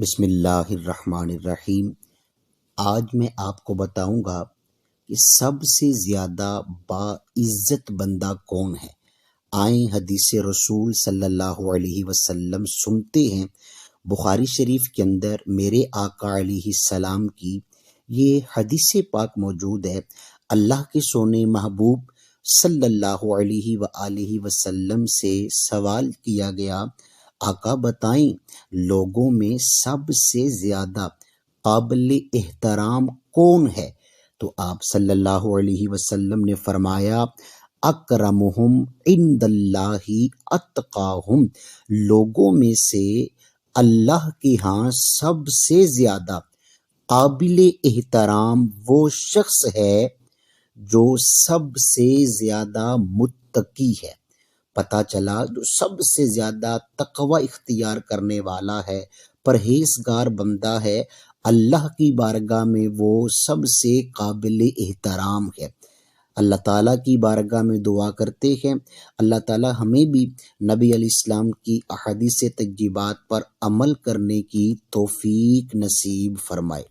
بسم اللہ الرحمن الرحیم۔ آج میں آپ کو بتاؤں گا کہ سب سے زیادہ باعزت بندہ کون ہے۔ آئیں حدیث رسول صلی اللہ علیہ وسلم سنتے ہیں۔ بخاری شریف کے اندر میرے آقا علیہ السلام کی یہ حدیث پاک موجود ہے۔ اللہ کے سونے محبوب صلی اللہ علیہ وآلہ وسلم سے سوال کیا گیا، آقا بتائیں لوگوں میں سب سے زیادہ قابل احترام کون ہے؟ تو آپ صلی اللہ علیہ وسلم نے فرمایا، اکرمہم عند اللہ اتقاہم، لوگوں میں سے اللہ کے ہاں سب سے زیادہ قابل احترام وہ شخص ہے جو سب سے زیادہ متقی ہے۔ پتہ چلا جو سب سے زیادہ تقوی اختیار کرنے والا ہے، پرہیزگار بندہ ہے، اللہ کی بارگاہ میں وہ سب سے قابل احترام ہے۔ اللہ تعالیٰ کی بارگاہ میں دعا کرتے ہیں، اللہ تعالیٰ ہمیں بھی نبی علیہ السلام کی احادیث تجیبات پر عمل کرنے کی توفیق نصیب فرمائے۔